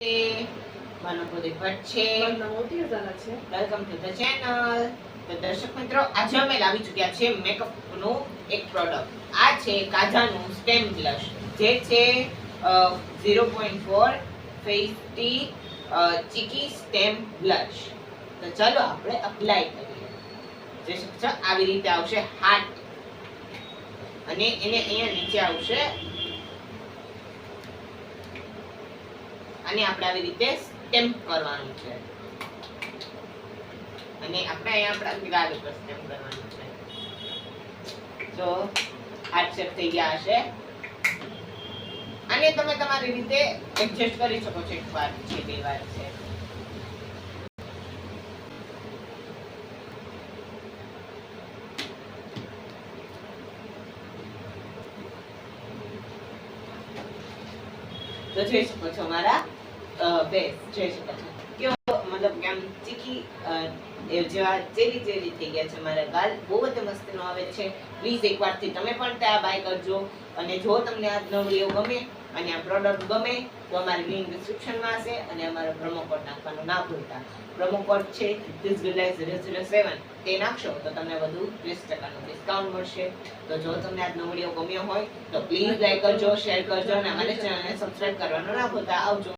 Welcome to the channel. તો દર્શક મિત્રો, આજે અમે લાવી ચૂક્યા છે મેકઅપ નું એક પ્રોડક્ટ. આ છે કાજાનું સ્ટેમ બ્લશ, જે છે 0.4 ફેસ ટી ચીકી સ્ટેમ બ્લશ. તો ચાલો આપણે અપ્લાય કરીએ. જે શક્ય આવી રીતે આવશે હાર્ટ, અને એને અહીંયા નીચે આવશે, અને આપણે આવી રીતે સ્ટેમ્પ કરવાનું છે, અને આપણે અહીંયા આપણા ગાલ ઉપર સ્ટેમ્પ કરવાનું છે. જો હાર્ટ શેપ થઈ ગયા હશે, અને તમે તમારી રીતે એડજસ્ટ કરી શકો છો. એક વાર છે, બે વાર છે. તો જોઈ શકો છો મારા ફેસ, જોઈ શકો છો કેવો, મતલબ કે આમ ચીકી જેવા ચેરી ચેરી થઈ ગયા છે મારા ગાલ. બહુ જ મસ્ત નો આવે છે. પ્લીઝ એકવારથી તમે પણ ત્યાં બાય કરજો. અને જો તમને આજનો વિડીયો ગમે અને આ પ્રોડક્ટ ગમે તો અમારી લિંક ડિસ્ક્રિપ્શનમાં હશે, અને અમારો પ્રોમો કોડ નાખવાનું ના ભૂલતા. પ્રોમો કોડ છે ThisGoodLife007. તે નાખશો તો તમને વધુ 20% ડિસ્કાઉન્ટ મળશે. તો જો તમને આજનો વિડીયો ગમ્યો હોય તો પ્લીઝ લાઈક કરજો, શેર કરજો, અને અમારી ચેનલને સબસ્ક્રાઇબ કરવાનું ના ભૂલતા. આવજો.